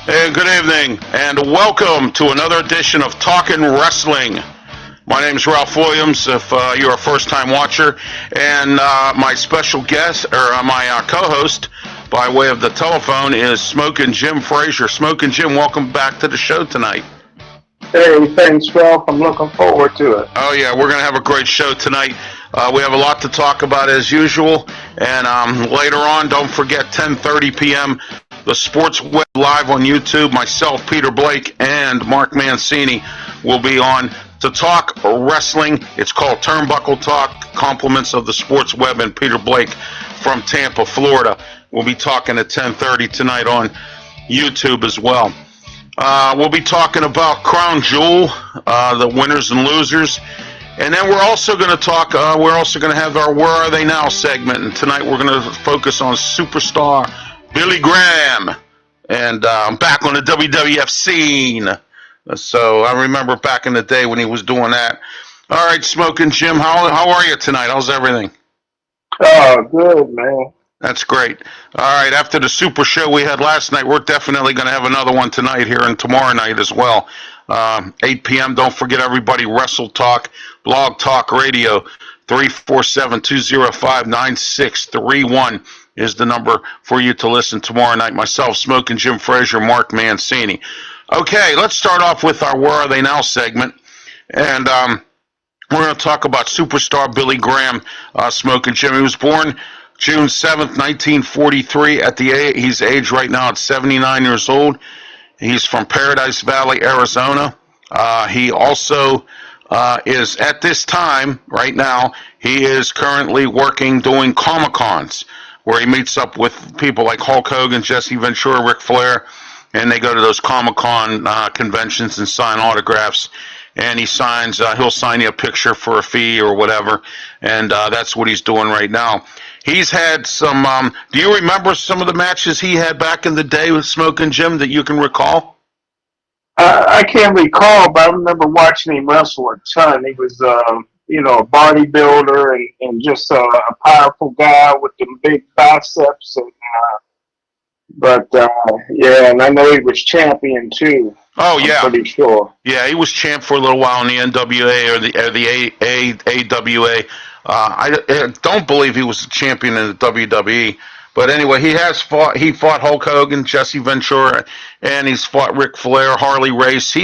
Hey, good evening, and welcome to another edition of Talkin' Wrestling. My name is Ralph Williams, if you're a first-time watcher, and my special guest, or my co-host, by way of the telephone, is Smokin' Jim Frazier. Smokin' Jim, welcome back to the show tonight. Hey, thanks, Ralph. I'm looking forward to it. Oh, yeah, we're going to have a great show tonight. We have a lot to talk about as usual, and later on, don't forget, 10:30 p.m., the Sports Web live on YouTube. Myself, Peter Blake, and Mark Mancini will be on to talk wrestling. It's called Turnbuckle Talk, compliments of the Sports Web and Peter Blake from Tampa, Florida. We'll be talking at 10:30 tonight on YouTube as well. We'll be talking about Crown Jewel, the winners and losers. And then we're also going to talk, we're also going to have our Where Are They Now segment. And tonight we're going to focus on superstar Billy Graham. And I'm back on the WWF scene. So I remember back in the day when he was doing that. All right, Smokin' Jim, how are you tonight? How's everything? Oh, good, man. That's great. All right, after the super show we had last night, we're definitely going to have another one tonight here and tomorrow night as well. 8 p.m. Don't forget, everybody, Wrestle Talk, Blog Talk Radio, 347-205-9631 is the number for you to listen tomorrow night. Myself, Smokin' Jim Frazier, Mark Mancini. Okay, let's start off with our Where Are They Now segment. And we're going to talk about superstar Billy Graham, Smokin' Jim. He was born June 7th, 1943. He's aged right now at 79 years old. He's from Paradise Valley, Arizona. He also is, at this time, right now, he is currently working doing Comic-Cons, where he meets up with people like Hulk Hogan, Jesse Ventura, Ric Flair, and they go to those Comic-Con conventions and sign autographs. And he'll sign you a picture for a fee or whatever, and that's what he's doing right now. He's had some, do you remember some of the matches he had back in the day with Smokin' Jim that you can recall? I can't recall, but I remember watching him wrestle a ton. He was, a bodybuilder and just a powerful guy with the big biceps. Yeah, and I know he was champion too. Oh, yeah. I'm pretty sure. Yeah, he was champ for a little while in the NWA or the AWA. I don't believe he was champion in the WWE. But anyway, he fought Hulk Hogan, Jesse Ventura, and he's fought Ric Flair, Harley Race.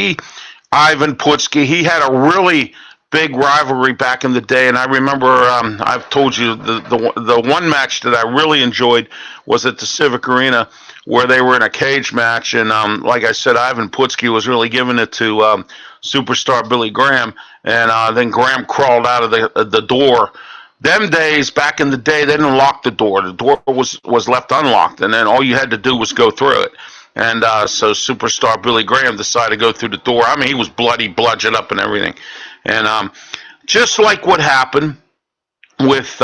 Ivan Putski. He had a really big rivalry back in the day, and I remember I've told you the one match that I really enjoyed was at the Civic Arena, where they were in a cage match, and like I said, Ivan Putski was really giving it to superstar Billy Graham, and then Graham crawled out of the door. Them days, back in the day, they didn't lock the door. The door was left unlocked, and then all you had to do was go through it. And so superstar Billy Graham decided to go through the door. I mean, he was bloody, bludgeoned up and everything. And just like what happened with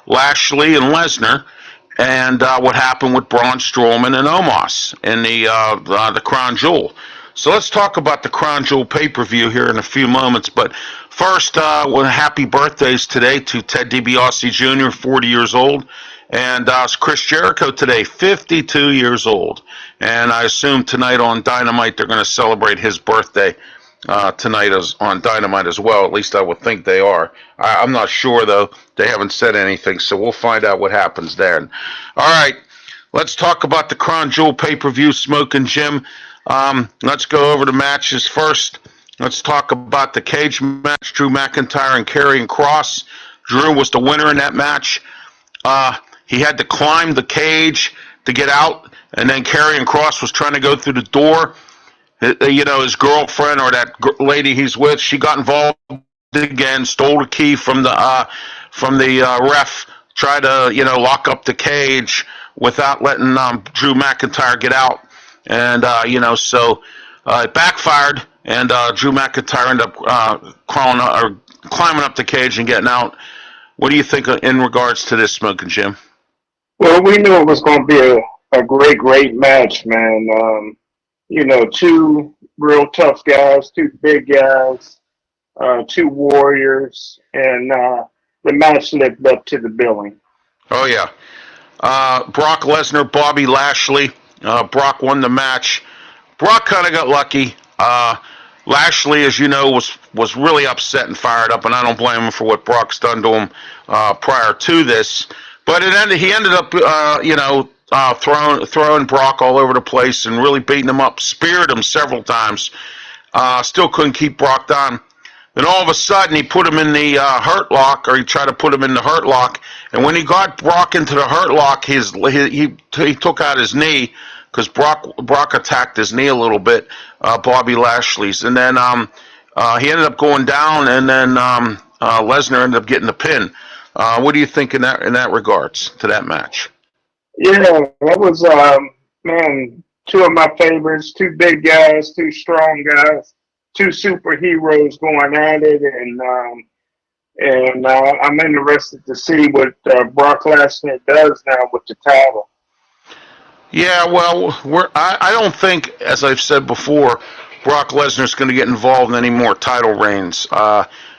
Lashley and Lesnar, and what happened with Braun Strowman and Omos in the Crown Jewel. So let's talk about the Crown Jewel pay-per-view here in a few moments. But first, happy birthdays today to Ted DiBiase Jr., 40 years old. And Chris Jericho today, 52 years old. And I assume tonight on Dynamite they're going to celebrate his birthday tonight on Dynamite as well. At least I would think they are. I'm not sure, though. They haven't said anything, so we'll find out what happens there. All right, let's talk about the Crown Jewel pay-per-view, Smokin' Jim. Let's go over the matches first. Let's talk about the cage match, Drew McIntyre and Karrion Kross. Drew was the winner in that match. He had to climb the cage to get out, and then Karrion Kross was trying to go through the door. His girlfriend or that lady he's with, she got involved again, stole the key from the ref, tried to lock up the cage without letting Drew McIntyre get out, and so it backfired, and Drew McIntyre ended up climbing up the cage and getting out. What do you think in regards to this, Smokin' Jim? Well, we knew it was going to be a great match, man. Two real tough guys, two big guys, two warriors, and the match lived up to the billing. Oh, yeah. Brock Lesnar, Bobby Lashley. Brock won the match. Brock kind of got lucky. Lashley, as you know, was really upset and fired up, and I don't blame him for what Brock's done to him prior to this. But he ended up, throwing Brock all over the place and really beating him up, speared him several times. Still couldn't keep Brock down. Then all of a sudden, he put him in the hurt lock, or he tried to put him in the hurt lock. And when he got Brock into the hurt lock, he took out his knee because Brock attacked his knee a little bit, Bobby Lashley's, and then he ended up going down, and then Lesnar ended up getting the pin. What do you think in that regards to that match? Yeah, that was man, two of my favorites, two big guys, two strong guys, two superheroes going at it, and I'm interested to see what Brock Lesnar does now with the title. Yeah, well, I don't think, as I've said before, Brock Lesnar's going to get involved in any more title reigns.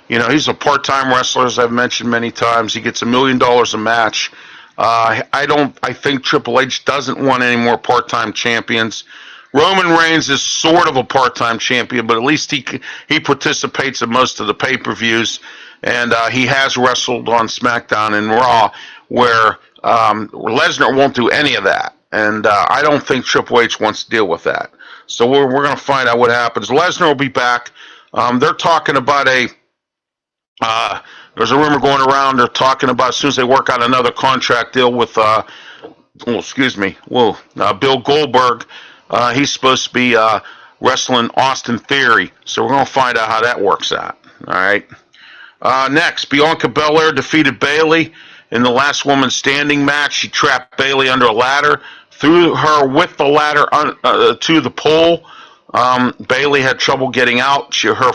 He's a part-time wrestler, as I've mentioned many times. He gets $1 million a match. I think Triple H doesn't want any more part-time champions. Roman Reigns is sort of a part-time champion, but at least he participates in most of the pay-per-views, and he has wrestled on SmackDown and Raw, where Lesnar won't do any of that. And I don't think Triple H wants to deal with that. So we're going to find out what happens. Lesnar will be back. They're talking about there's a rumor going around. They're talking about as soon as they work out another contract deal with, Bill Goldberg. He's supposed to be wrestling Austin Theory. So we're going to find out how that works out. All right. Next, Bianca Belair defeated Bayley in the last woman standing match. She trapped Bayley under a ladder, threw her with the ladder to the pole. Bayley had trouble getting out. Her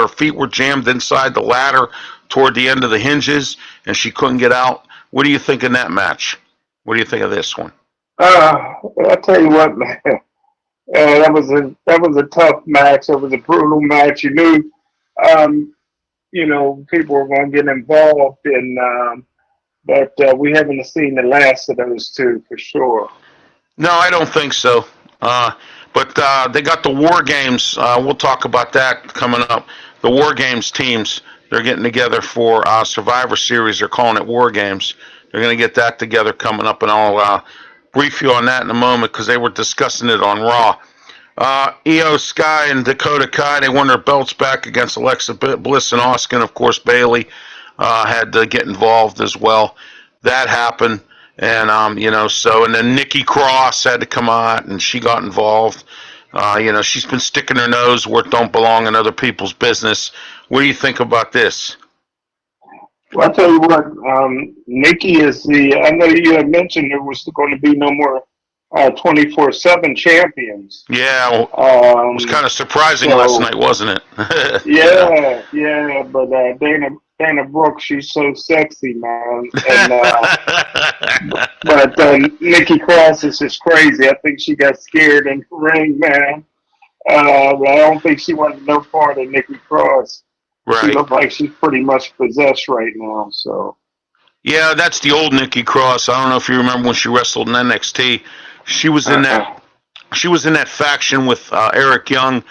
feet were jammed inside the ladder toward the end of the hinges, and she couldn't get out. What do you think in that match? What do you think of this one? I'll tell you what, man. That was a tough match. It was a brutal match. You knew, people were going to get involved, but we haven't seen the last of those two for sure. No, I don't think so. But they got the War Games. We'll talk about that coming up. The War Games teams, they're getting together for Survivor Series. They're calling it War Games. They're going to get that together coming up, and I'll brief you on that in a moment because they were discussing it on Raw. Io Sky and Dakota Kai, they won their belts back against Alexa Bliss and Asuka. Of course, Bayley had to get involved as well. That happened. And, and then Nikki Cross had to come out, and she got involved. She's been sticking her nose where it don't belong in other people's business. What do you think about this? Well, I'll tell you what, Nikki I know you had mentioned there was going to be no more 24/7 champions. Yeah, it was kind of surprising last night, wasn't it? yeah, but Dana Brooke, she's so sexy, man. And, but Nikki Cross is just crazy. I think she got scared in the ring, man. I don't think she wanted no part of Nikki Cross. Right. She looks like she's pretty much possessed right now. So. Yeah, that's the old Nikki Cross. I don't know if you remember when she wrestled in NXT. She was in that. She was in that faction with Eric Young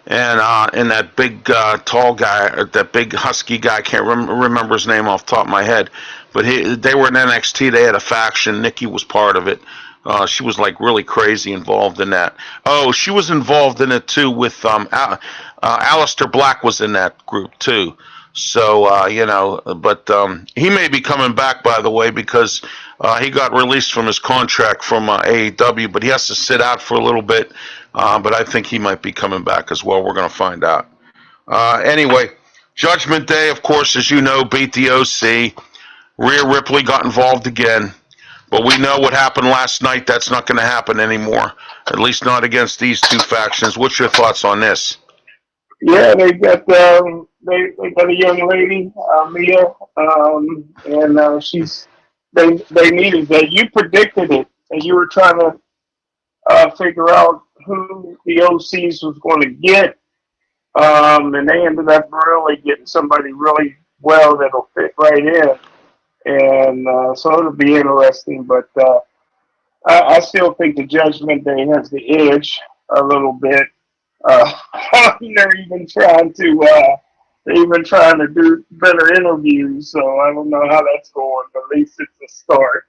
and that big tall guy, that big husky guy. I can't remember his name off the top of my head. But they were in NXT. They had a faction. Nikki was part of it. She was like really crazy involved in that. Oh, she was involved in it too with Aleister Black was in that group too. So, but he may be coming back, by the way, because he got released from his contract from AEW, but he has to sit out for a little bit. But I think he might be coming back as well. We're going to find out. Anyway, Judgment Day, of course, as you know, beat the OC. Rhea Ripley got involved again. But we know what happened last night. That's not going to happen anymore, at least not against these two factions. What's your thoughts on this? Yeah, they got they got a young lady, Mia, and they needed that. You predicted it, and you were trying to figure out who the OCs was going to get, and they ended up really getting somebody really well that'll fit right in, and so it'll be interesting. But I still think the Judgment Day has the edge. a little bit. They're even trying to do better interviews. So I don't know how that's going, but at least it's a start.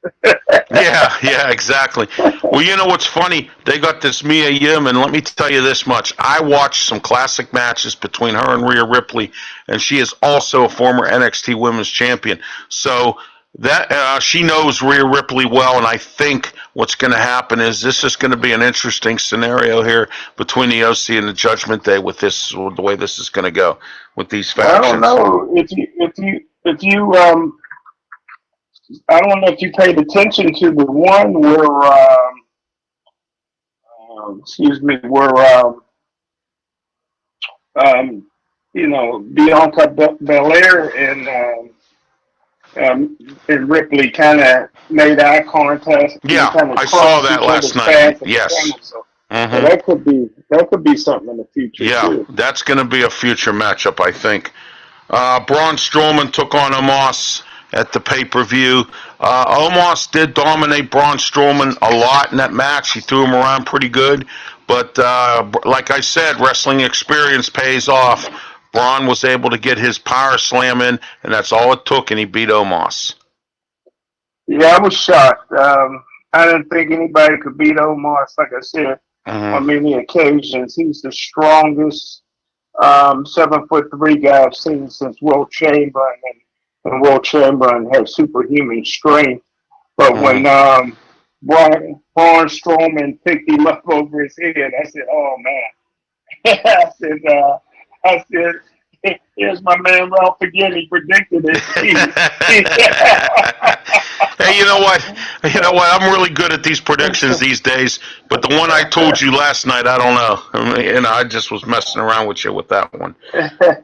Yeah, yeah, exactly. Well, you know what's funny? They got this Mia Yim, and let me tell you this much. I watched some classic matches between her and Rhea Ripley, and she is also a former NXT Women's Champion. So that she knows Rhea Ripley well, and I think what's going to happen is this is going to be an interesting scenario here between the OC and the Judgment Day with the way this is going to go with these I don't factions. know I don't know if you paid attention to the one where excuse me, where um, Bianca Belair and Ripley kind of made eye contact and Yeah, kind of I saw crossed that each last other's night. path in the Yes. corner. So Mm-hmm. that could be something in the future Yeah, too. that's going to be a future matchup, I think. Braun Strowman took on Omos at the pay-per-view. Omos did dominate Braun Strowman a lot in that match. He threw him around pretty good. But like I said, wrestling experience pays off. Braun was able to get his power slam in, and that's all it took, and he beat Omos. Yeah, I was shocked. I didn't think anybody could beat Omos. Like I said, on Mm-hmm. many occasions, he's the strongest 7'3" guy I've seen since Will Chamberlain, and Will Chamberlain had superhuman strength. But when Mm-hmm. Braun Strowman picked him up over his head, I said, "Oh man!" I said, "Here's my man Ralph again. He predicted it." Hey, you know what? You know what? I'm really good at these predictions these days. But the one I told you last night, I don't know. I just was messing around with you with that one.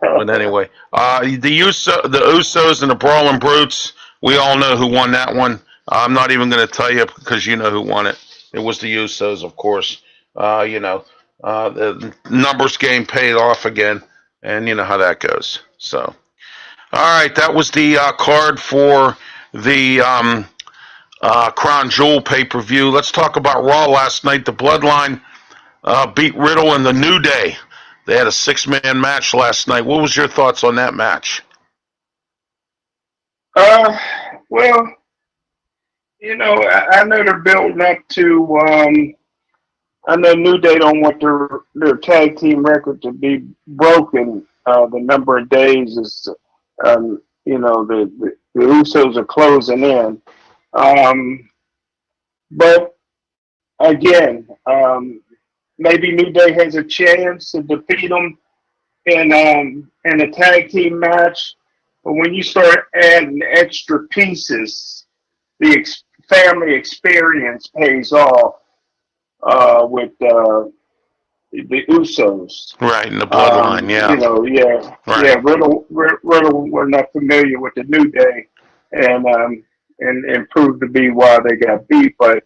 But anyway, the Usos and the Brawling Brutes. We all know who won that one. I'm not even going to tell you because you know who won it. It was the Usos, of course. The numbers game paid off again, and you know how that goes. So, all right, that was the card for the Crown Jewel pay-per-view. Let's talk about Raw last night. The Bloodline beat Riddle and the New Day. They had a six-man match last night. What was your thoughts on that match? uh, well, I know they're building up to. I know New Day don't want their tag team record to be broken. The number of days is, the Usos are closing in. Um, but again, maybe New Day has a chance to defeat them in a tag team match. But when you start adding extra pieces, the family experience pays off with the Usos. Right, in the Bloodline, yeah. Yeah, Right. yeah. Riddle were not familiar with the New Day, and proved to be why they got beat. But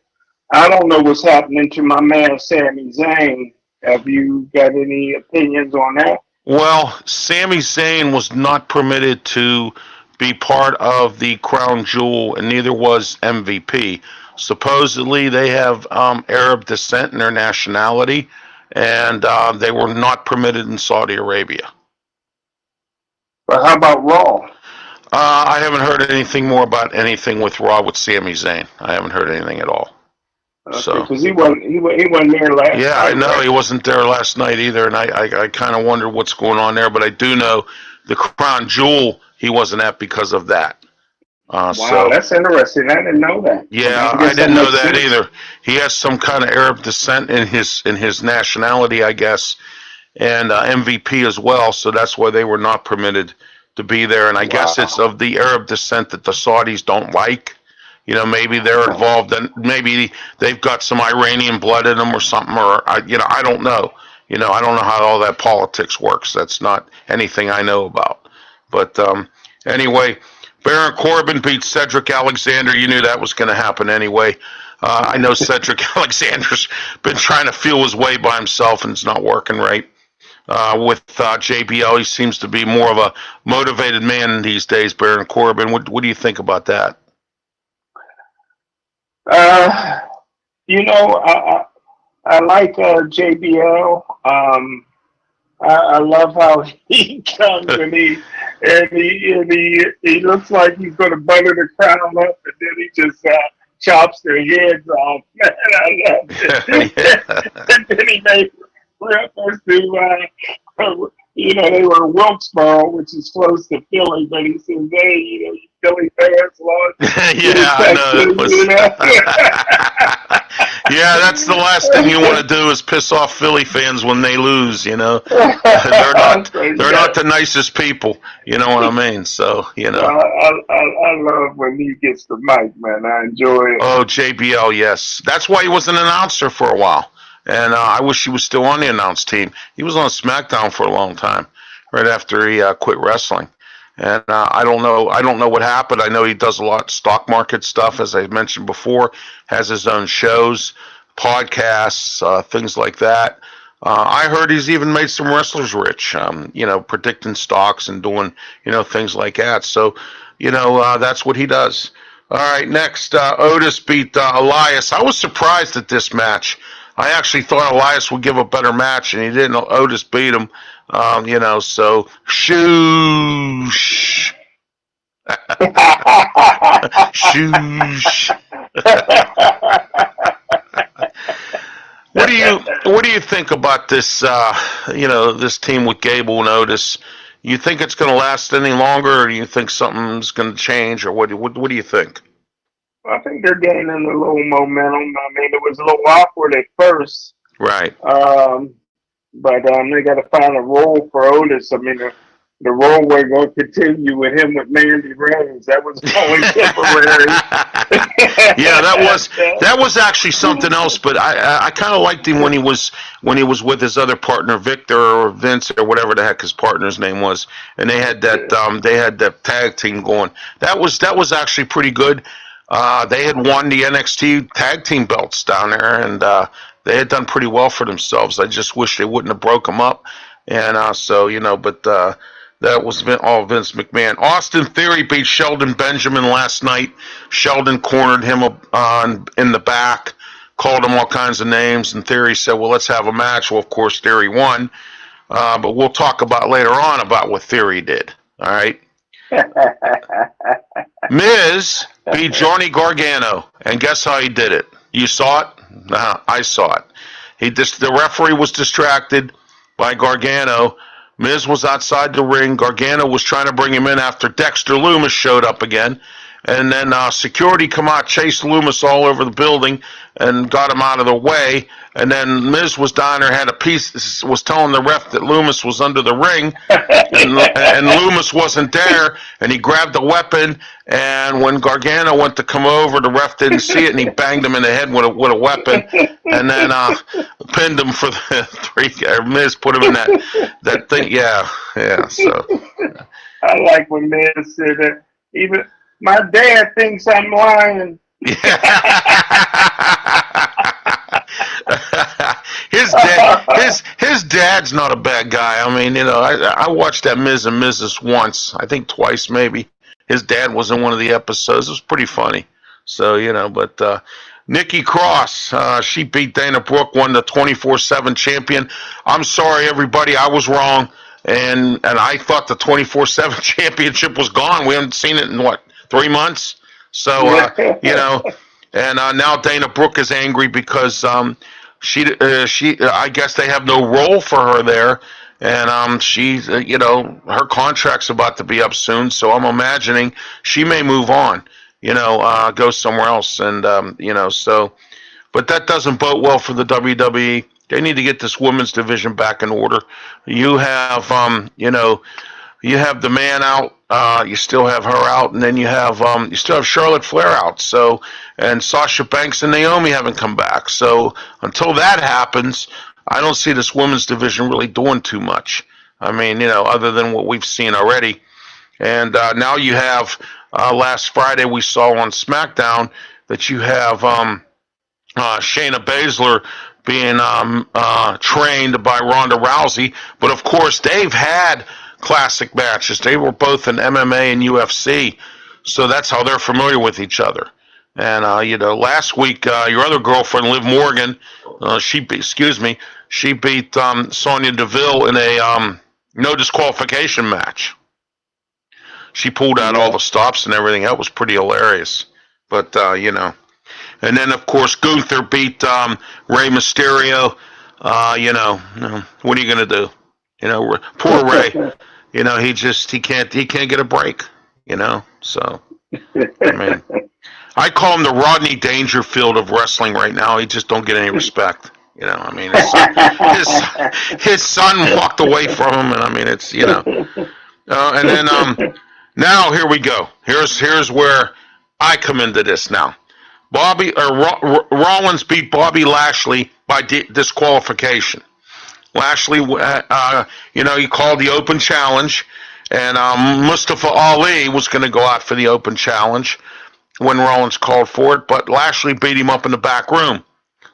I don't know what's happening to my man Sami Zayn. Have you got any opinions on that? Well, Sami Zayn was not permitted to be part of the Crown Jewel, and neither was MVP. Supposedly, they have Arab descent in their nationality, and they were not permitted in Saudi Arabia. But how about Raw? I haven't heard anything more about anything with Raw with Sami Zayn. I haven't heard anything at all. Okay, So. because he wasn't there last Yeah, I night, know right? he wasn't there last night either, and I kind of wonder what's going on there. But I do know the Crown Jewel he wasn't at because of that. Wow, So that's interesting. I didn't know that, but yeah, I I guess that didn't know makes that sense. either. He has some kind of Arab descent in his nationality, I guess, and MVP as well. So that's why they were not permitted to be there. And I guess it's Wow. of the Arab descent that the Saudis don't like. Maybe they're involved, and maybe they've got some Iranian blood in them or something, or I don't know. I don't know how all that politics works. That's not anything I know about. But anyway, Baron Corbin beat Cedric Alexander. You knew that was going to happen anyway. I know Cedric Alexander's been trying to feel his way by himself, and it's not working right. With JBL, he seems to be more of a motivated man these days. Baron Corbin. What do you think about that? Uh, you know, I like JBL. I love how he comes and he looks like he's going to butter the crown up, and then he just chops their heads off. Man, I love it. Yeah. And then he made reference to they were in Wilkesboro, which is close to Philly, but he says, hey, you Philly fans lost to Yeah, I know Texas, it was. Yeah, that's the last thing you want to do is piss off Philly fans when they lose. They're not Yeah. the nicest people. You know what I mean? So So I love when he gets the mic, man. I enjoy it. Oh, JBL, yes, that's why he was an announcer for a while, and I wish he was still on the announce team. He was on SmackDown for a long time, right after he quit wrestling. And I don't know what happened. I know he does a lot of stock market stuff, as I mentioned before. Has his own shows, podcasts, things like that. I heard he's even made some wrestlers rich. Predicting stocks and doing things like that. So, that's what he does. All right, next, Otis beat Elias. I was surprised at this match. I actually thought Elias would give a better match, and he didn't. Otis beat him. So shoosh, shoosh. What do you think about this? This team with Gable and Otis. You think it's going to last any longer, or do you think something's going to change, or what do you think? I think they're gaining a little momentum. I mean, it was a little awkward at first, Right. um, but they got to find a role for Otis. I mean, the role we're going to continue with him with Mandy Rose. That was only temporary. Yeah, that was actually something else. But I kind of liked him when he was with his other partner Victor or Vince or whatever the heck his partner's name was, and they had that tag team going. That was actually pretty good. They had won the NXT tag team belts down there, and they had done pretty well for themselves. I just wish they wouldn't have broke them up, and but. That was all Vince McMahon. Austin Theory beat Sheldon Benjamin last night. Sheldon cornered him in the back, called him all kinds of names, and Theory said, well, let's have a match. Well, of course, Theory won. But we'll talk about later on about what Theory did. All right. Miz beat Johnny Gargano, and guess how he did it? You saw it? I saw it. The referee was distracted by Gargano. Miz was outside the ring. Gargano was trying to bring him in after Dexter Lumis showed up again. And then security come out, chased Lumis all over the building and got him out of the way. And then Miz was down there, was telling the ref that Lumis was under the ring. And Lumis wasn't there. And he grabbed the weapon. And when Gargano went to come over, the ref didn't see it. And he banged him in the head with a weapon. And then pinned him for the three. Miz put him in that thing. Yeah. So I like when Miz said that. Even my dad thinks I'm lying. his dad's not a bad guy. I mean, I watched that Miz and Mrs. once, I think twice maybe. His dad was in one of the episodes. It was pretty funny. So, but Nikki Cross, she beat Dana Brooke, won the 24/7 champion. I'm sorry, everybody, I was wrong. And I thought the 24/7 championship was gone. We haven't seen it in 3 months. So and now Dana Brooke is angry because she I guess they have no role for her there, and she's her contract's about to be up soon. So I'm imagining she may move on, go somewhere else, and so. But that doesn't bode well for the WWE. They need to get this women's division back in order. You have, you have the man out. You still have her out, and then you still have Charlotte Flair out. So, and Sasha Banks and Naomi haven't come back. So until that happens, I don't see this women's division really doing too much. I mean, other than what we've seen already. And now you have last Friday we saw on SmackDown that you have Shayna Baszler being trained by Ronda Rousey, but of course they've had classic matches. They were both in MMA and UFC, so that's how they're familiar with each other. And last week your other girlfriend, Liv Morgan, She beat Sonya Deville in a no disqualification match. She pulled out all Yeah. the stops and everything. That was pretty hilarious. But and then of course Gunther beat Rey Mysterio. What are you gonna do? Poor Rey. He can't get a break. So I mean, I call him the Rodney Dangerfield of wrestling right now. He just don't get any respect. I mean, his son walked away from him, and I mean, and then now here we go. Here's where I come into this now. Rollins beat Bobby Lashley by disqualification. Lashley, he called the open challenge, and Mustafa Ali was going to go out for the open challenge when Rollins called for it, but Lashley beat him up in the back room.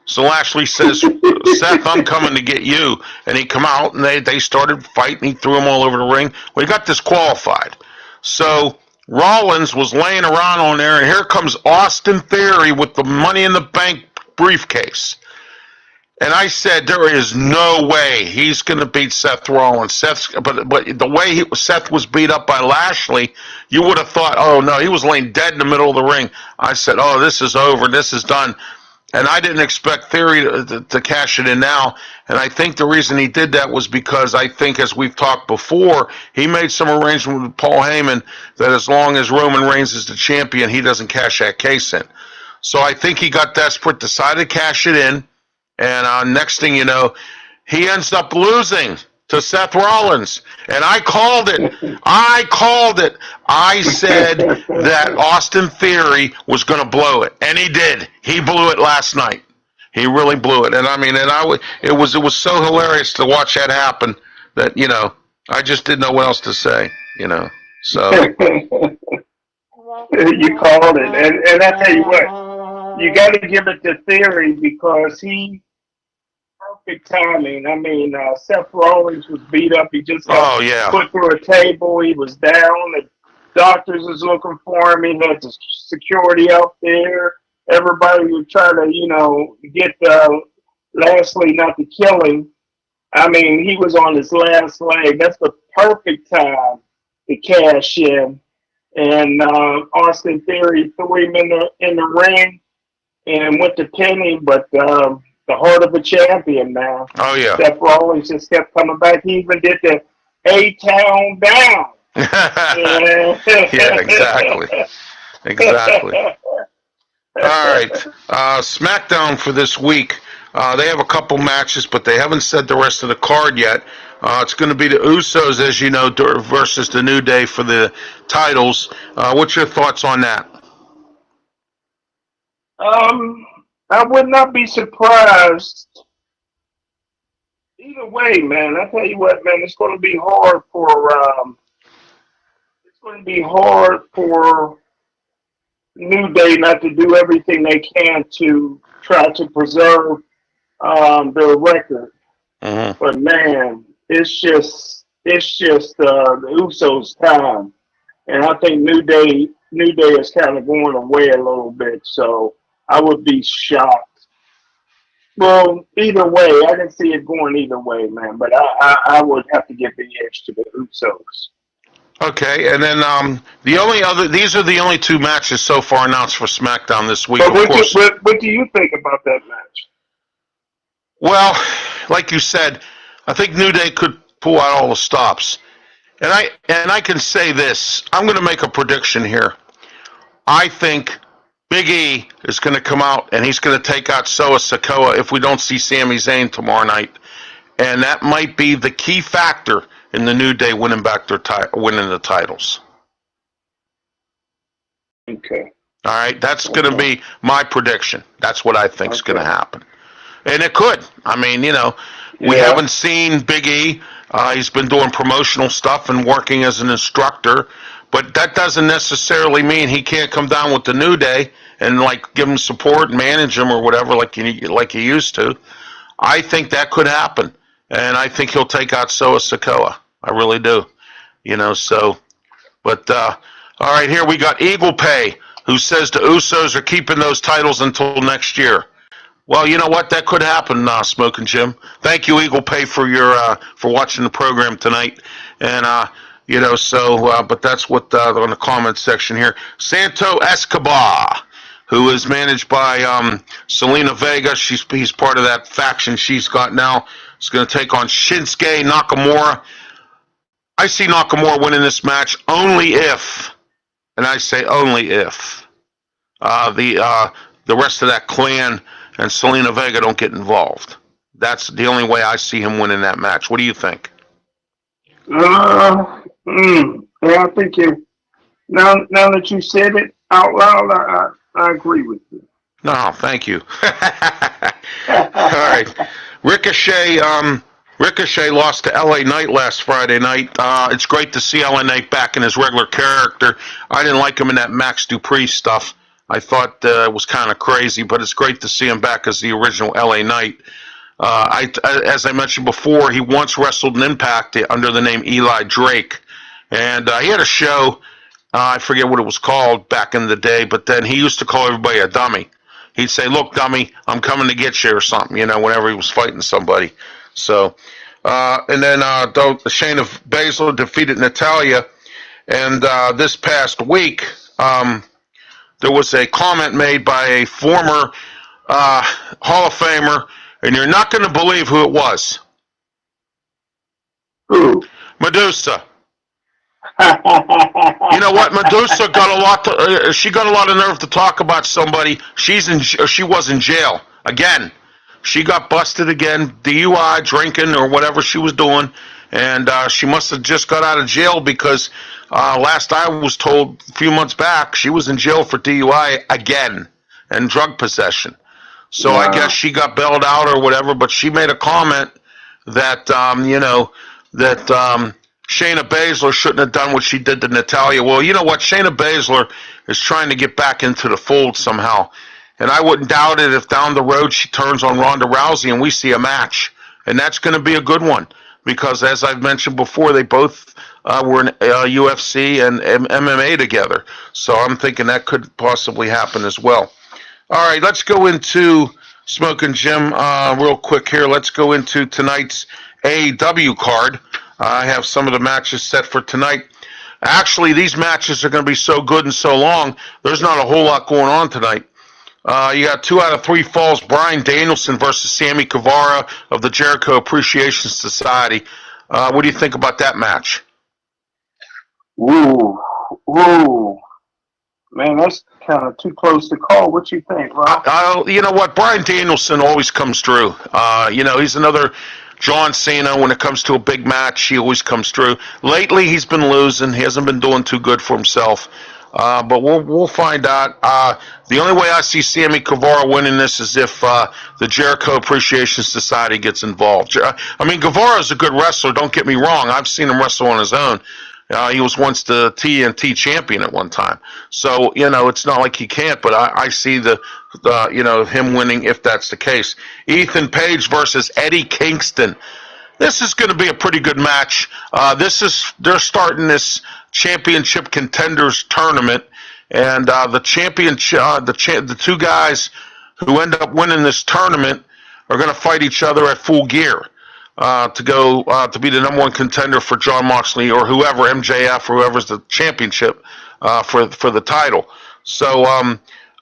So Lashley says, Seth, I'm coming to get you. And he come out, and they started fighting. He threw him all over the ring. Well, he got disqualified. So Rollins was laying around on there, and here comes Austin Theory with the Money in the Bank briefcase. And I said, there is no way he's going to beat Seth Rollins. But the way Seth was beat up by Lashley, you would have thought, oh, no, he was laying dead in the middle of the ring. I said, oh, this is over. This is done. And I didn't expect Theory to cash it in now. And I think the reason he did that was because I think, as we've talked before, he made some arrangement with Paul Heyman that as long as Roman Reigns is the champion, he doesn't cash that case in. So I think he got desperate, decided to cash it in. And next thing you know, he ends up losing to Seth Rollins. And I called it. I said that Austin Theory was going to blow it. And he did. He blew it last night. He really blew it. And I mean, it was so hilarious to watch that happen that, I just didn't know what else to say, So. You called it. And I tell you what, you got to give it to Theory because perfect timing. I mean, Seth Rollins was beat up. He just got put through a table. He was down. The doctors was looking for him. He had the security out there. Everybody was trying to, get Lashley not to kill him. I mean, he was on his last leg. That's the perfect time to cash in. And Austin Theory threw him in the ring and went to pin him, but the heart of a champion now. Oh, yeah. Seth Rollins just kept coming back. He even did the A-Town down. Yeah, exactly. All right. SmackDown for this week. They have a couple matches, but they haven't said the rest of the card yet. It's going to be the Usos, as you know, versus the New Day for the titles. What's your thoughts on that? I would not be surprised. Either way, man. I tell you what, man, it's going to be hard for New Day not to do everything they can to try to preserve their record. Uh-huh. But man, it's just the Usos' time, and I think New Day is kind of going away a little bit. So I would be shocked. Well, either way, I can see it going either way, man. But I would have to give the edge to the Usos. Okay, and then these are the only two matches so far announced for SmackDown this week. But what do you think about that match? Well, like you said, I think New Day could pull out all the stops, and I can say this. I'm going to make a prediction here. I think Big E is going to come out and he's going to take out Sikoa if we don't see Sami Zayn tomorrow night, and that might be the key factor in the New Day winning the titles. Okay. All right, that's going to be my prediction. That's what I think is going to happen, and it could. I mean, we haven't seen Big E. He's been doing promotional stuff and working as an instructor, but that doesn't necessarily mean he can't come down with the New Day and give him support, and manage him or whatever, like he used to. I think that could happen. And I think he'll take out Sikoa. I really do. But all right, here we got Eagle Pay, who says the Usos are keeping those titles until next year. Well, you know what? That could happen, Smoking Jim. Thank you, Eagle Pay, for watching the program tonight. And but that's what on the comments section here. Santo Escobar, who is managed by Selena Vega. He's part of that faction she's got now. Is going to take on Shinsuke Nakamura. I see Nakamura winning this match only if, and I say only if, the rest of that clan and Selena Vega don't get involved. That's the only way I see him winning that match. What do you think? Yeah, I think you. Now that you said it out loud, I agree with you. No, thank you. All right, Ricochet. Ricochet lost to LA Knight last Friday night. It's great to see LA Knight back in his regular character. I didn't like him in that Max Dupree stuff. I thought it was kind of crazy, but it's great to see him back as the original LA Knight. As I mentioned before, he once wrestled in Impact under the name Eli Drake, and he had a show. I forget what it was called back in the day, but then he used to call everybody a dummy. He'd say, "Look, dummy, I'm coming to get you," or something, whenever he was fighting somebody. So, and then Shayna Baszler defeated Natalya, and this past week, there was a comment made by a former Hall of Famer, and you're not going to believe who it was. Who? Medusa. You know what? Medusa got a lot. She got a lot of nerve to talk about somebody. She was in jail again. She got busted again, DUI, drinking, or whatever she was doing, and she must have just got out of jail because last I was told a few months back, she was in jail for DUI again and drug possession. So I guess she got bailed out or whatever, but she made a comment that, Shayna Baszler shouldn't have done what she did to Natalya. Well, you know what? Shayna Baszler is trying to get back into the fold somehow. And I wouldn't doubt it if down the road she turns on Ronda Rousey and we see a match. And that's going to be a good one because, as I've mentioned before, they both were in UFC and MMA together. So I'm thinking that could possibly happen as well. All right, let's go into Smokin' Jim real quick here. Let's go into tonight's AEW card. I have some of the matches set for tonight. Actually, these matches are going to be so good and so long, there's not a whole lot going on tonight. You got 2 out of 3 falls. Bryan Danielson versus Sammy Guevara of the Jericho Appreciation Society. What do you think about that match? Ooh. Man, that's kind of too close to call. What you think, Rob? You know what? Bryan Danielson always comes through. He's another John Cena. When it comes to a big match, he always comes through. Lately, he's been losing. He hasn't been doing too good for himself. But we'll find out. The only way I see Sammy Guevara winning this is if the Jericho Appreciation Society gets involved. I mean, Guevara is a good wrestler. Don't get me wrong. I've seen him wrestle on his own. He was once the TNT champion at one time. So, it's not like he can't, but I see him winning if that's the case. Ethan Page versus Eddie Kingston. This is going to be a pretty good match. They're starting this championship contenders tournament, and the 2 guys who end up winning this tournament are going to fight each other at Full Gear to go to be the number 1 contender for Jon Moxley or whoever, MJF or whoever's the championship for the title. So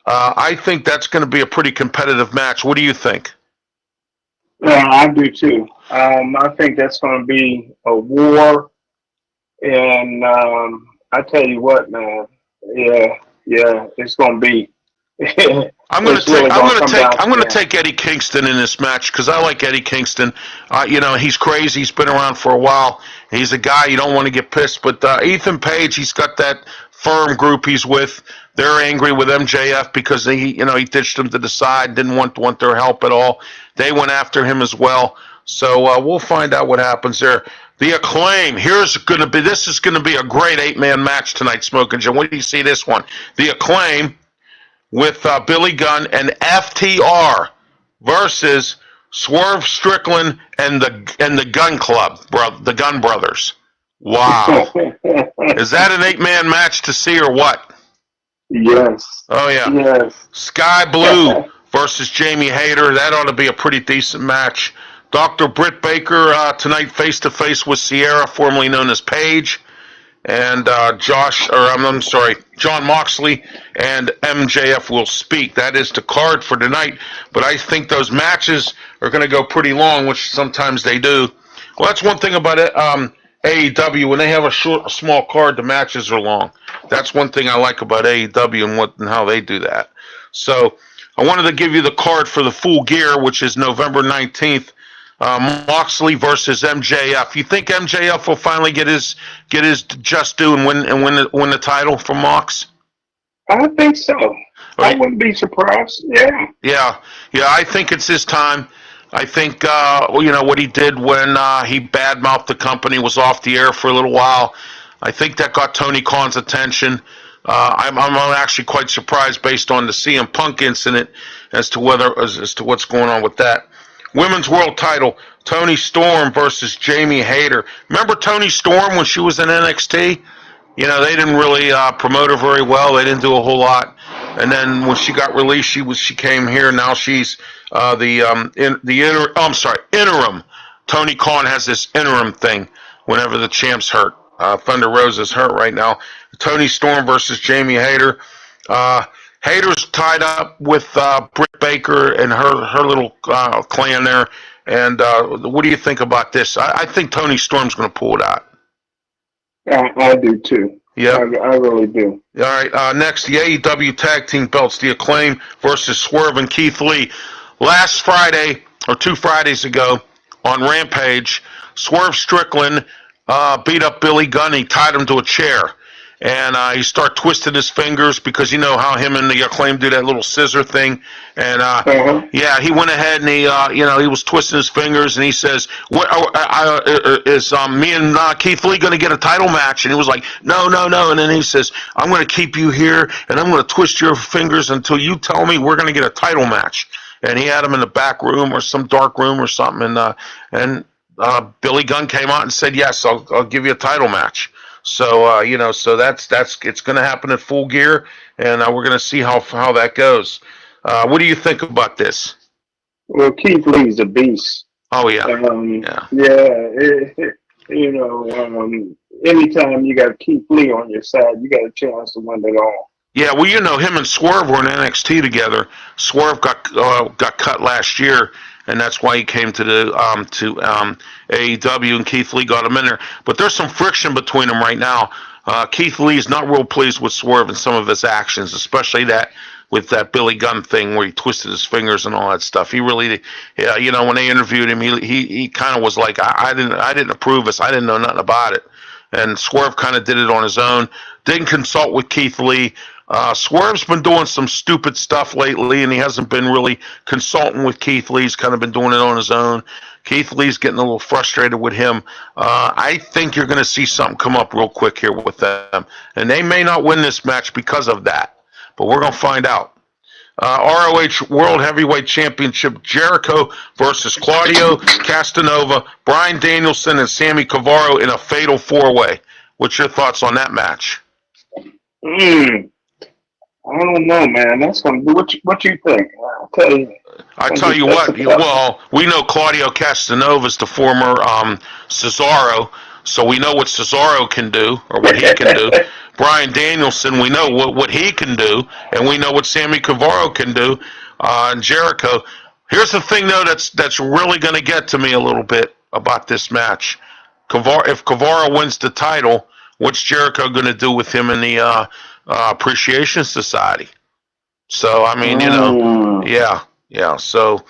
I think that's going to be a pretty competitive match. What do you think? Yeah, I do too. I think that's going to be a war, and I tell you what, man. Yeah, it's going to be. I'm going to take Eddie Kingston in this match because I like Eddie Kingston. He's crazy. He's been around for a while. He's a guy you don't want to get pissed. But Ethan Page, he's got that firm group he's with. They're angry with MJF because he ditched them to the side, didn't want their help at all. They went after him as well. So we'll find out what happens there. The Acclaim. This is going to be a great 8-man match tonight, Smokin' Jim. What do you see this one? The Acclaim with Billy Gunn and FTR versus Swerve Strickland and the Gun Club, the Gun Brothers. Wow. Is that an 8-man match to see or what? Yes. Oh, yeah. Yes. Sky Blue versus Jamie Hayter. That ought to be a pretty decent match. Dr. Britt Baker tonight face to face with Sierra, formerly known as Paige, and I'm sorry, John Moxley and MJF will speak. That is the card for tonight. But I think those matches are going to go pretty long, which sometimes they do. Well, that's one thing about it. AEW, when they have a small card, the matches are long. That's one thing I like about AEW and how they do that. So I wanted to give you the card for the Full Gear, which is November 19th. Moxley versus MJF. You think MJF will finally get his just due and win the title from Mox? I think so. I wouldn't be surprised. Yeah. Yeah. I think it's his time. I think what he did when he badmouthed the company, was off the air for a little while. I think that got Tony Khan's attention. I'm actually quite surprised based on the CM Punk incident as to what's going on with that. Women's World Title, Toni Storm versus Jamie Hayter. Remember Toni Storm when she was in NXT? They didn't really promote her very well. They didn't do a whole lot. And then when she got released, she came here. Now she's interim. Tony Khan has this interim thing whenever the champ's hurt. Thunder Rosa is hurt right now. Toni Storm versus Jamie Hayter. Hayter's tied up with Britt Baker and her little clan there. And what do you think about this? I think Toni Storm's going to pull it out. I do too. Yeah, I really do. All right. Next, the AEW Tag Team Belts, the Acclaim versus Swerve and Keith Lee. Last Friday, or 2 Fridays ago, on Rampage, Swerve Strickland beat up Billy Gunn. He tied him to a chair. And he started twisting his fingers because you know how him and the Acclaim do that little scissor thing. And yeah, he went ahead and he was twisting his fingers and he says, "What is me and Keith Lee going to get a title match?" And he was like, "No." And then he says, "I'm going to keep you here and I'm going to twist your fingers until you tell me we're going to get a title match." And he had him in the back room or some dark room or something. And Billy Gunn came out and said, "Yes, I'll give you a title match." So so that's it's going to happen at Full Gear, and we're going to see how that goes. What do you think about this? Well, Keith Lee's a beast. Oh yeah, Anytime you got Keith Lee on your side, you got a chance to win it all. Yeah, well, him and Swerve were in NXT together. Swerve got cut last year, and that's why he came to the AEW, and Keith Lee got him in there. But there's some friction between them right now. Keith Lee is not real pleased with Swerve and some of his actions, especially that with that Billy Gunn thing where he twisted his fingers and all that stuff. He really, when they interviewed him, he kind of was like, I didn't approve this. I didn't know nothing about it. And Swerve kind of did it on his own. Didn't consult with Keith Lee. Swerve's been doing some stupid stuff lately, and he hasn't been really consulting with Keith Lee. He's kind of been doing it on his own. Keith Lee's getting a little frustrated with him. I think you're going to see something come up real quick here with them. And they may not win this match because of that, but we're going to find out. ROH World Heavyweight Championship, Jericho versus Claudio Castanova, Bryan Danielson, and Sammy Guevara in a fatal 4-way. What's your thoughts on that match? I don't know, man. That's gonna be what you think. I tell you what. Well, we know Claudio Castanova is the former Cesaro, so we know what Cesaro can do or what he can do. Bryan Danielson, we know what he can do, and we know what Sammy Guevara can do. And Jericho. Here's the thing, though, that's really going to get to me a little bit about this match. If Guevara wins the title, what's Jericho going to do with him in the Appreciation Society? So, I mean, yeah. So,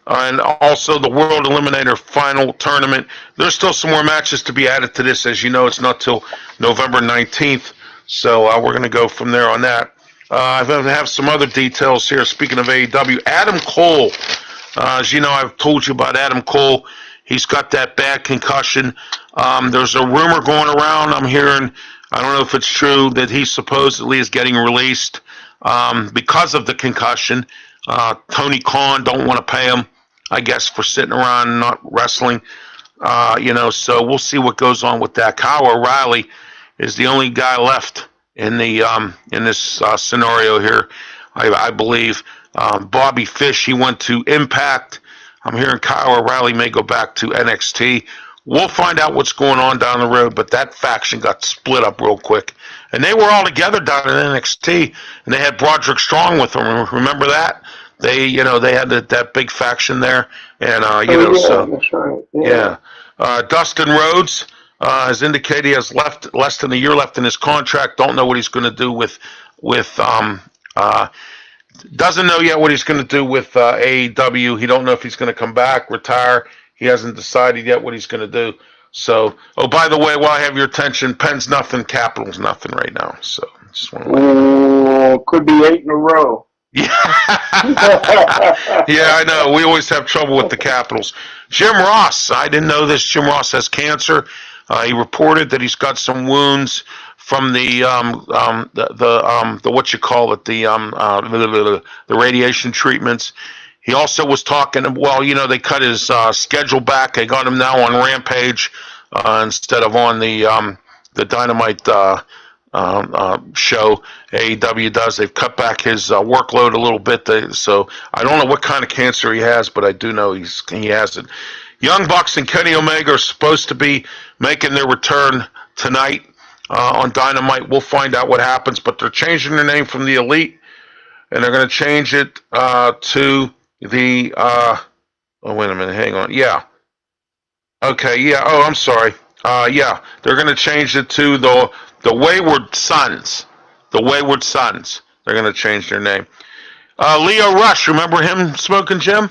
and also the World Eliminator Final Tournament. There's still some more matches to be added to this. As you know, it's not till November 19th. So we're going to go from there on that. I have some other details here. Speaking of AEW, Adam Cole. As you know, I've told you about Adam Cole. He's got that bad concussion. There's a rumor going around. I'm hearing, I don't know if it's true, that he supposedly is getting released because of the concussion. Tony Khan don't want to pay him, I guess, for sitting around and not wrestling. So we'll see what goes on with that. Kyle O'Reilly is the only guy left in the in this scenario here, I believe. Bobby Fish, he went to Impact. I'm hearing Kyle O'Reilly may go back to NXT. We'll find out what's going on down the road, but that faction got split up real quick. And they were all together down in NXT, and they had Broderick Strong with them. Remember that? They had that big faction there, and that's right. yeah. Dustin Rhodes has indicated he has less than a year left in his contract. Don't know what he's going to do with doesn't know yet what he's going to do with AEW. He don't know if he's going to come back, retire. He hasn't decided yet what he's going to do. So, oh, by the way, while I have your attention, Penn's nothing, Capital's nothing right now. So, just want to could be 8 in a row. Yeah, yeah, I know. We always have trouble with the Capitals. Jim Ross, I didn't know this. Jim Ross has cancer. He reported that he's got some wounds from the what you call it, the radiation treatments. He also was talking. Well, they cut his schedule back. They got him now on Rampage instead of on the Dynamite show AEW does. They've cut back his workload a little bit. So I don't know what kind of cancer he has, but I do know he has it. Young Bucks and Kenny Omega are supposed to be making their return tonight on Dynamite. We'll find out what happens, but they're changing their name from the Elite, and they're going to change it to the. Oh, wait a minute. Hang on. Yeah. Okay. Yeah. Oh, I'm sorry. Yeah, they're going to change it to the Wayward Sons. The Wayward Sons. They're going to change their name. Leo Rush, remember him, Smokin' Jim?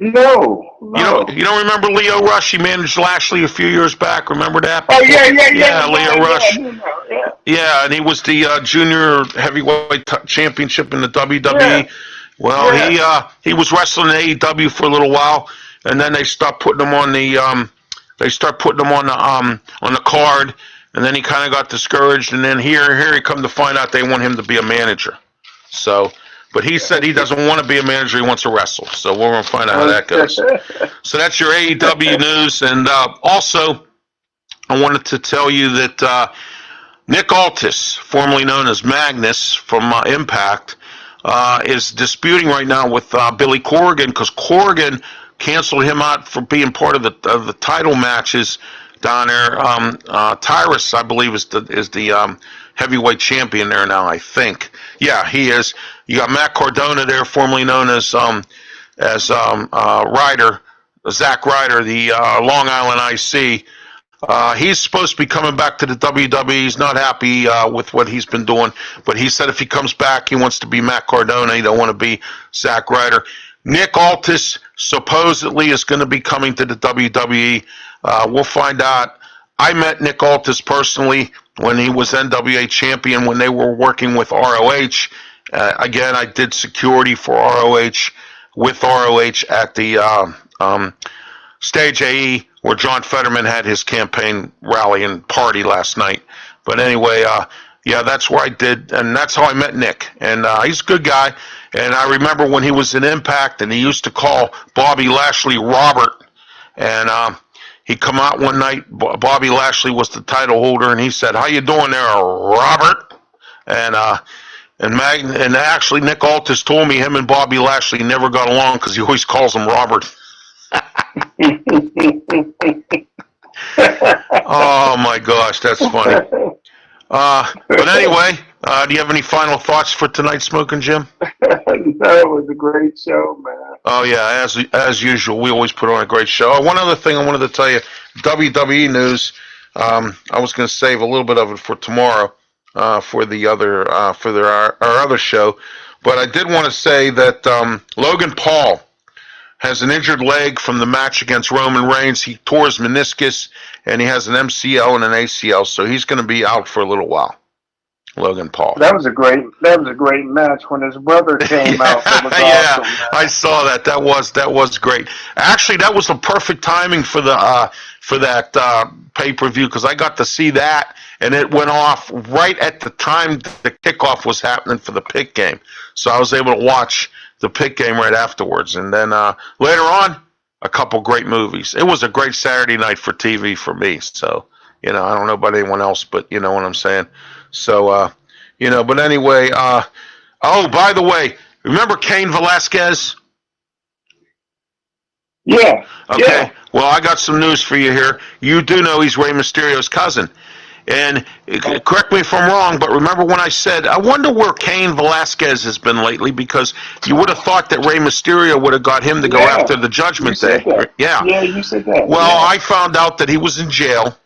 No. You don't remember Leo Rush? He managed Lashley a few years back. Remember that? Oh, yeah. Leo Rush. Yeah. Yeah, and he was the junior heavyweight championship in the WWE. Yeah. Well, he was wrestling in AEW for a little while, and then they stopped putting him on the on the card, and then he kind of got discouraged, and then here he come to find out they want him to be a manager. So, but he said he doesn't want to be a manager; he wants to wrestle. So we're gonna find out how that goes. So that's your AEW news, and also I wanted to tell you that Nick Aldis, formerly known as Magnus from Impact, is disputing right now with Billy Corgan because Corgan canceled him out for being part of the title matches down there. Tyrus, I believe, is the heavyweight champion there now. I think, yeah, he is. You got Matt Cardona there, formerly known as Ryder, Zack Ryder, the Long Island IC. He's supposed to be coming back to the WWE. He's not happy with what he's been doing, but he said if he comes back, he wants to be Matt Cardona. He don't want to be Zack Ryder. Nick Aldis supposedly is going to be coming to the WWE. We'll find out. I met Nick Aldis personally when he was NWA champion when they were working with ROH. Again, I did security for ROH with ROH at the Stage AE where John Fetterman had his campaign rally and party last night. But anyway, yeah, that's where I did, and that's how I met Nick. And he's a good guy. And I remember when he was in Impact, and he used to call Bobby Lashley Robert. And he come out one night. Bobby Lashley was the title holder, and he said, "How you doing there, Robert?" And actually, Nick Aldis told me him and Bobby Lashley never got along because he always calls him Robert. Oh my gosh, that's funny. But anyway, do you have any final thoughts for tonight, Smokin' Jim? No, it was a great show, man. Oh yeah, as usual, we always put on a great show. One other thing I wanted to tell you, WWE news. I was going to save a little bit of it for tomorrow, for the other our other show, but I did want to say that Logan Paul has an injured leg from the match against Roman Reigns. He tore his meniscus, and he has an MCL and an ACL, so he's going to be out for a little while. Logan Paul. That was a great match when his brother came out. That was yeah, awesome, man. I saw that. That was great. Actually, that was the perfect timing for that pay-per-view because I got to see that, and it went off right at the time the kickoff was happening for the Pitt game. So I was able to watch the Pitt game right afterwards. And then later on, a couple great movies. It was a great Saturday night for TV for me. So, I don't know about anyone else, but you know what I'm saying. So, but anyway, Oh, by the way, remember Cain Velasquez? Yeah, Okay. yeah. Well, I got some news for you here. You do know he's Rey Mysterio's cousin. And correct me if I'm wrong, but remember when I said, I wonder where Cain Velasquez has been lately, because you would have thought that Rey Mysterio would have got him to go Yeah, after the you Judgment said Day. that. Yeah. Yeah, you said that. Well, Yeah. I found out that he was in jail.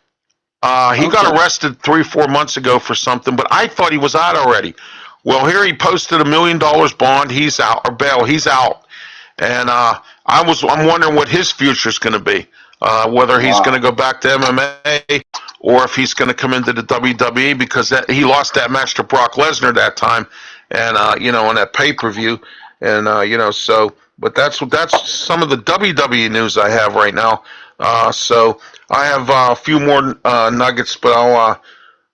He got Okay. arrested 3-4 months ago for something, but I thought he was out already. Well, here he posted $1 million bond. He's out, or bail. He's out. And I'm wondering what his future is going to be. Whether he's going to Wow. go back to MMA or if he's going to come into the WWE, because he lost that match to Brock Lesnar that time, and on that pay-per-view, and so. But that's some of the WWE news I have right now. So I have a few more nuggets, but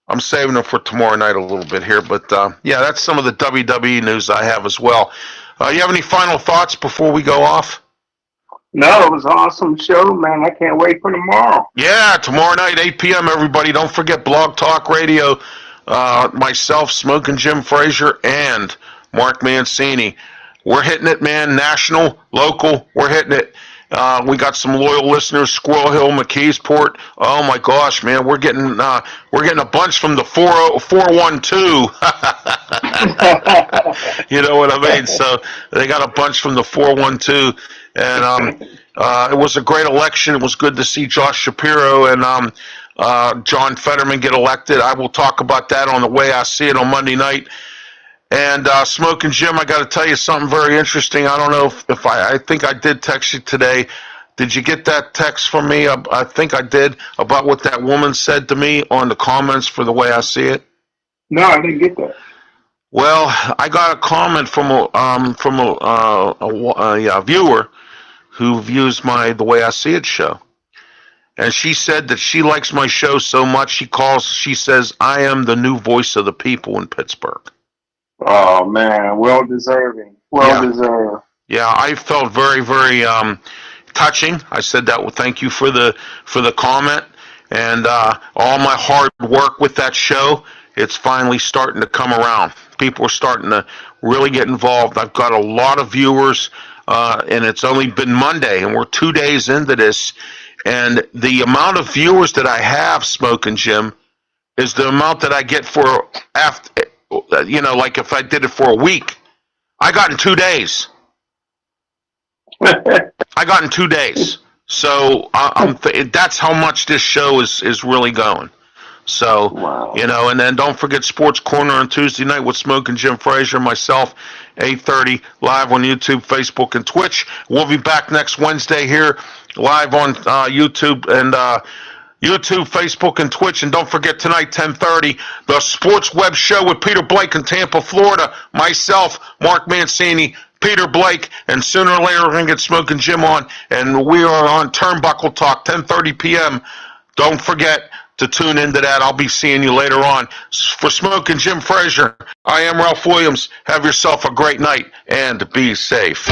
I'm saving them for tomorrow night a little bit here. But yeah, that's some of the WWE news I have as well. You have any final thoughts before we go off? No, it was an awesome show, man. I can't wait for tomorrow. Yeah, tomorrow night, 8 p.m., everybody. Don't forget Blog Talk Radio. Myself, Smokin' Jim Frazier, and Mark Mancini. We're hitting it, man. National, local, we're hitting it. We got some loyal listeners, Squirrel Hill, McKeesport. Oh my gosh, man, we're getting a bunch from the 412. You know what I mean? So they got a bunch from the 412, and it was a great election. It was good to see Josh Shapiro and John Fetterman get elected. I will talk about that on the way I see it on Monday night. And Smokin' Jim, I got to tell you something very interesting. I don't know if I think I did text you today. Did you get that text from me? I think I did, about what that woman said to me on the comments for the way I see it. No, I didn't get that. Well, I got a comment from a viewer who views my The Way I See It show. And she said that she likes my show so much, she says, I am the new voice of the people in Pittsburgh. Oh man, well deserving. Well deserved. Yeah, I felt very, very touching. I said that. Well, thank you for the comment, and all my hard work with that show. It's finally starting to come around. People are starting to really get involved. I've got a lot of viewers, and it's only been Monday, and we're 2 days into this. And the amount of viewers that I have, Smokin' Jim, is the amount that I get for after. Like if I did it for a week, I got in 2 days. I got in 2 days. So that's how much this show is really going. So, wow. And then don't forget Sports Corner on Tuesday night with Smokin' Jim Frazier, myself, 8:30, live on YouTube, Facebook, and Twitch. We'll be back next Wednesday here, live on YouTube and YouTube, Facebook, and Twitch. And don't forget tonight, 10:30, the Sports Web Show with Peter Blake in Tampa, Florida. Myself, Mark Mancini, Peter Blake, and sooner or later we're going to get Smokin' Jim on, and we are on Turnbuckle Talk, 10:30 p.m. Don't forget to tune into that. I'll be seeing you later on. For Smokin' Jim Frazier, I am Ralph Williams. Have yourself a great night, and be safe.